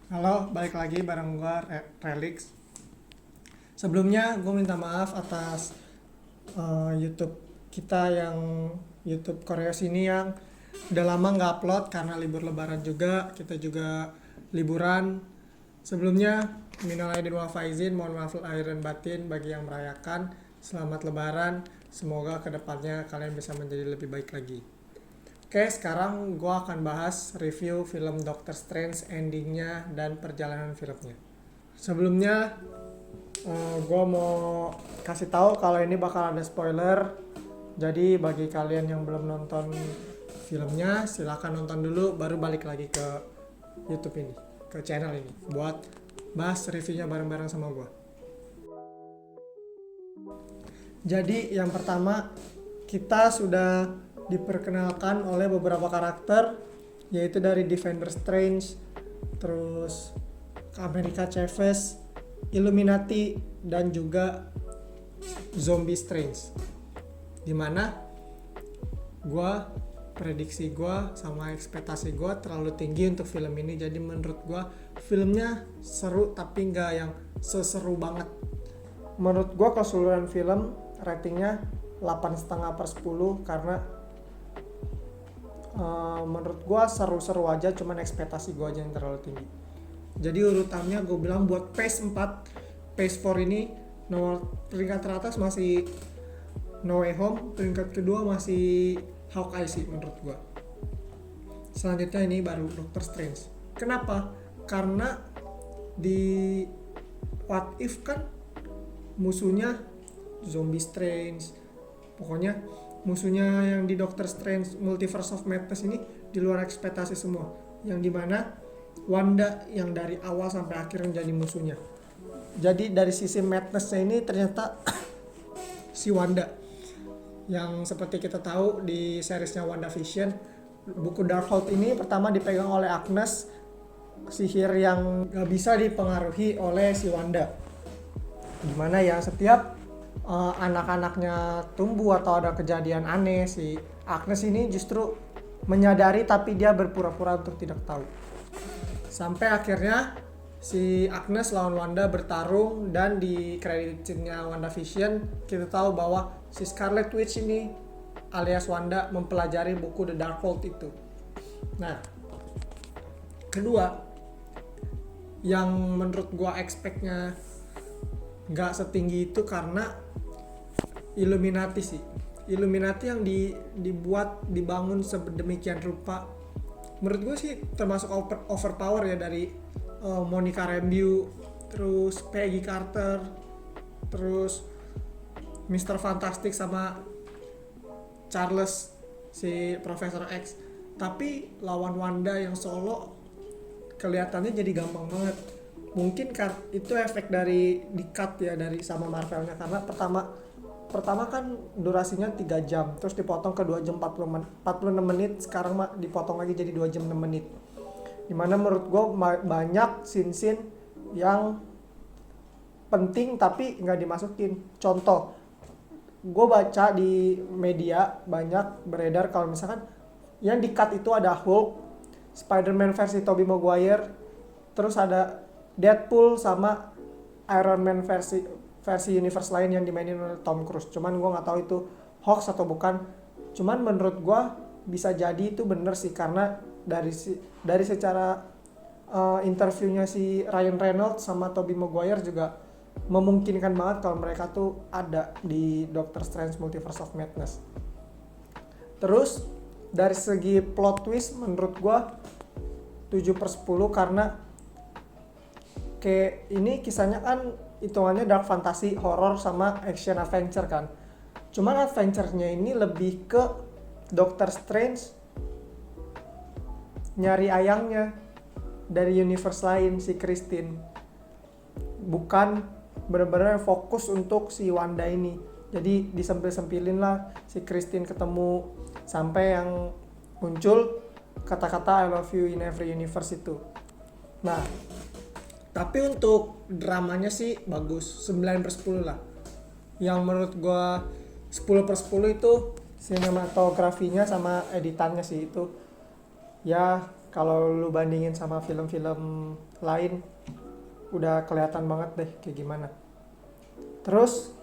Halo, balik lagi bareng gua Relix. Sebelumnya gue minta maaf atas YouTube kita yang YouTube Korea sini yang udah lama nggak upload karena libur lebaran juga. Kita juga liburan. Sebelumnya minal aidin wal faizin, mohon maaf lahir dan batin bagi yang merayakan. Selamat lebaran. Semoga kedepannya kalian bisa menjadi lebih baik lagi. Oke, sekarang gue akan bahas review film Doctor Strange, endingnya dan perjalanan filmnya. Sebelumnya, gue mau kasih tahu kalau ini bakal ada spoiler. Jadi bagi kalian yang belum nonton filmnya, silakan nonton dulu, baru balik lagi ke YouTube ini, ke channel ini, buat bahas reviewnya bareng-bareng sama gue. Jadi yang pertama, kita sudah diperkenalkan oleh beberapa karakter, yaitu dari Defender Strange, terus America Chavez, Illuminati, dan juga Zombie Strange. Dimana prediksi gue sama ekspektasi gue terlalu tinggi untuk film ini. Jadi menurut gue filmnya seru tapi nggak yang seseru banget. Menurut gue keseluruhan film ratingnya 8,5/10 karena menurut gue seru-seru aja, cuman ekspektasi gue aja yang terlalu tinggi. Jadi urutannya gue bilang buat Phase 4, Phase 4 ini nomor peringkat teratas masih No Way Home, peringkat kedua masih Hawkeye sih menurut gue. Selanjutnya ini baru Doctor Strange. Kenapa? Karena di What If kan musuhnya Zombie Strange, pokoknya musuhnya yang di Doctor Strange Multiverse of Madness ini di luar ekspektasi semua, yang dimana Wanda yang dari awal sampai akhir menjadi musuhnya. Jadi dari sisi madness-nya ini ternyata si Wanda yang seperti kita tahu di seriesnya WandaVision, buku Darkhold ini pertama dipegang oleh Agnes, sihir yang gak bisa dipengaruhi oleh si Wanda, dimana ya setiap anak-anaknya tumbuh atau ada kejadian aneh, si Agnes ini justru menyadari tapi dia berpura-pura untuk tidak tahu. Sampai akhirnya si Agnes lawan Wanda bertarung, dan di kreditnya WandaVision kita tahu bahwa si Scarlet Witch ini alias Wanda mempelajari buku The Darkhold itu. Nah, kedua yang menurut gua expect-nya nggak setinggi itu karena Illuminati sih. Illuminati yang dibangun sedemikian rupa, menurut gue sih termasuk overpower ya, dari Monica Rambeau, terus Peggy Carter, terus Mr. Fantastic sama Charles si Profesor X. Tapi lawan Wanda yang solo kelihatannya jadi gampang banget. Mungkin itu efek dari di cut ya dari sama Marvelnya, karena pertama kan durasinya 3 jam, terus dipotong ke 2 jam 46 menit, sekarang dipotong lagi jadi 2 jam 6 menit. Dimana menurut gue banyak scene-scene yang penting tapi nggak dimasukin. Contoh, gue baca di media banyak beredar kalau misalkan yang di cut itu ada Hulk, Spider-Man versi Tobey Maguire, terus ada Deadpool sama Iron Man versi universe lain yang dimainin oleh Tom Cruise. Cuman gue nggak tahu itu hoax atau bukan. Cuman menurut gue bisa jadi itu bener sih, karena dari secara interviewnya si Ryan Reynolds sama Tobey Maguire juga memungkinkan banget kalau mereka tuh ada di Doctor Strange Multiverse of Madness. Terus dari segi plot twist menurut gue 7/10 karena kayak ini kisahnya kan hitungannya dark fantasy, horror sama action adventure kan. Cuman adventure-nya ini lebih ke Doctor Strange nyari ayangnya dari universe lain, si Christine. Bukan benar-benar fokus untuk si Wanda ini. Jadi disempil-sempilin lah si Christine ketemu sampai yang muncul kata-kata I love you in every universe itu. Nah, tapi untuk dramanya sih bagus, 9/10 lah. Yang menurut gue 10/10 itu sinematografinya sama editannya sih, itu ya kalau lu bandingin sama film-film lain udah kelihatan banget deh kayak gimana. Terus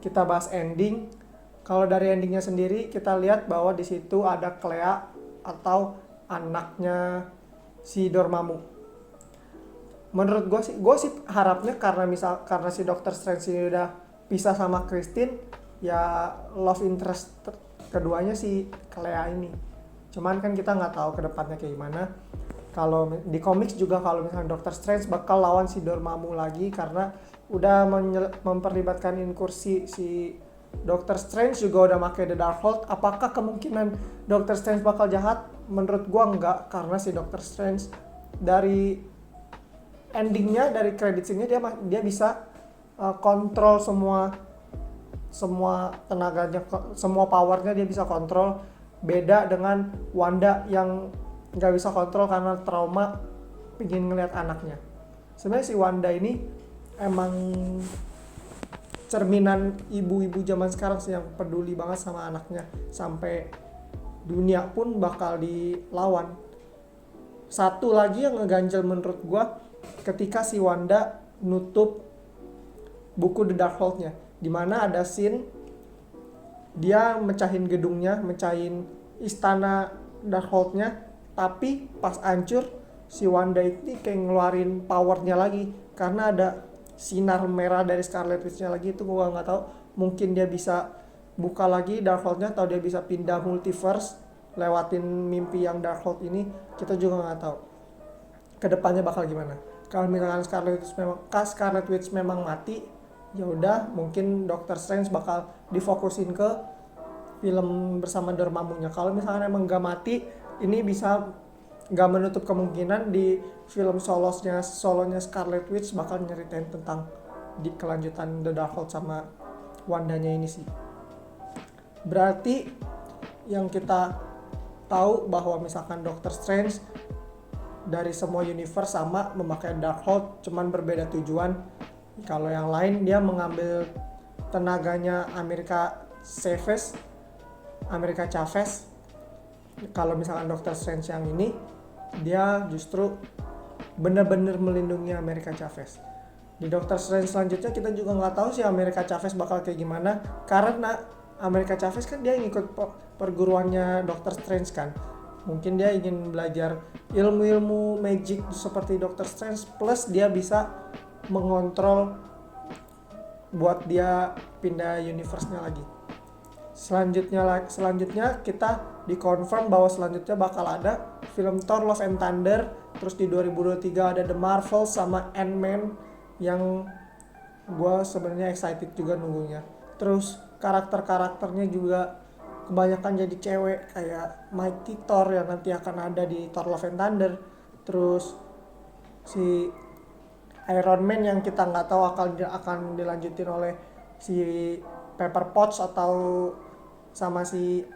kita bahas ending. Kalau dari endingnya sendiri kita lihat bahwa di situ ada Clea atau anaknya si Dormammu. Menurut gue sih harapnya karena si Doctor Strange ini udah pisah sama Christine, ya love interest keduanya si Clea ini. Cuman kan kita nggak tahu kedepannya kayak gimana. Kalau di komik juga kalau misalnya Doctor Strange bakal lawan si Dormammu lagi karena udah memperlibatkan inkursi si Doctor Strange juga udah pakai The Darkhold. Apakah kemungkinan Doctor Strange bakal jahat? Menurut gua enggak, karena si Doctor Strange dari endingnya, dari credit scene-nya dia bisa kontrol semua tenaganya, semua powernya dia bisa kontrol. Beda dengan Wanda yang nggak bisa kontrol karena trauma pengen ngeliat anaknya. Sebenarnya si Wanda ini emang cerminan ibu-ibu zaman sekarang sih, yang peduli banget sama anaknya sampai dunia pun bakal dilawan. Satu lagi yang ngeganjel menurut gua ketika si Wanda nutup buku The Darkhold-nya, dimana ada scene dia mecahin gedungnya, mecahin istana Darkhold-nya, tapi pas hancur si Wanda ini kayak ngeluarin powernya lagi karena ada sinar merah dari Scarlet Witch-nya lagi. Itu gua nggak tahu, mungkin dia bisa buka lagi Darkhold-nya atau dia bisa pindah multiverse lewatin mimpi yang Darkhold ini, kita juga nggak tahu kedepannya bakal gimana. Kalau misalkan Scarlet Witch memang mati, ya udah mungkin Doctor Strange bakal difokusin ke film bersama Dormammu-nya. Kalau misalkan emang nggak mati, ini bisa nggak menutup kemungkinan di film solonya Scarlet Witch bakal nyeritain tentang di kelanjutan The Darkhold sama Wandanya ini sih. Berarti yang kita tahu bahwa misalkan Doctor Strange dari semua universe sama memakai Darkhold, cuman berbeda tujuan. Kalau yang lain dia mengambil tenaganya America Chavez. Kalau misalkan Doctor Strange yang ini, dia justru benar-benar melindungi America Chavez. Di Doctor Strange selanjutnya kita juga nggak tahu sih America Chavez bakal kayak gimana, karena America Chavez kan dia ngikut perguruannya Doctor Strange kan. Mungkin dia ingin belajar ilmu-ilmu magic seperti Doctor Strange, plus dia bisa mengontrol buat dia pindah universe-nya lagi. Selanjutnya kita dikonfirm bahwa selanjutnya bakal ada film Thor Love and Thunder. Terus di 2023 ada The Marvels sama Ant-Man yang gue sebenarnya excited juga nunggunya. Terus karakternya juga kebanyakan jadi cewek, kayak Mighty Thor yang nanti akan ada di Thor Love and Thunder. Terus si Iron Man yang kita nggak tahu akan dilanjutin oleh si Pepper Potts atau sama si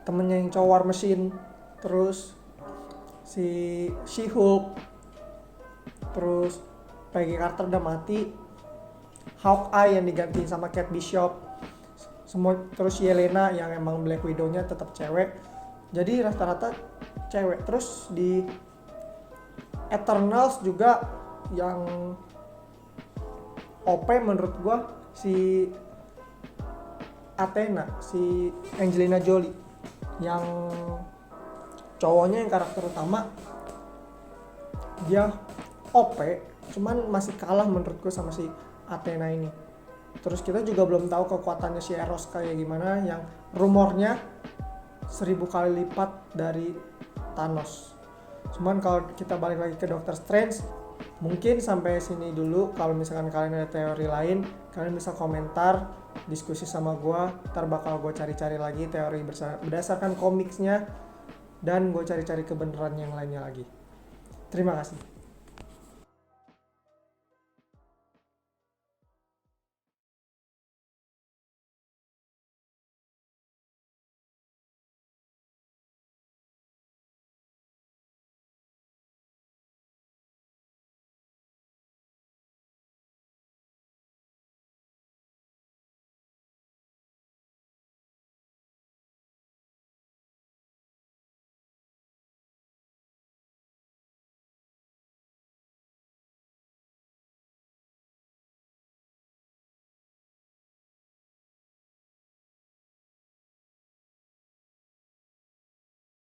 temennya yang cowok War Machine. Terus si She-Hulk, terus Peggy Carter udah mati, Hawkeye yang digantiin sama Kate Bishop semua, terus Yelena yang emang Black Widow-nya tetap cewek, jadi rata-rata cewek. Terus di Eternals juga yang OP menurut gua si Athena, si Angelina Jolie, yang cowoknya yang karakter utama dia OP, cuman masih kalah menurut gue sama si Athena ini. Terus kita juga belum tahu kekuatannya si Eros kayak gimana, yang rumornya 1000 kali lipat dari Thanos. Cuman kalau kita balik lagi ke Doctor Strange, mungkin sampai sini dulu. Kalau misalkan kalian ada teori lain, kalian bisa komentar, diskusi sama gue. Ntar bakal gue cari-cari lagi teori berdasarkan komiksnya, dan gue cari-cari kebenaran yang lainnya lagi. Terima kasih.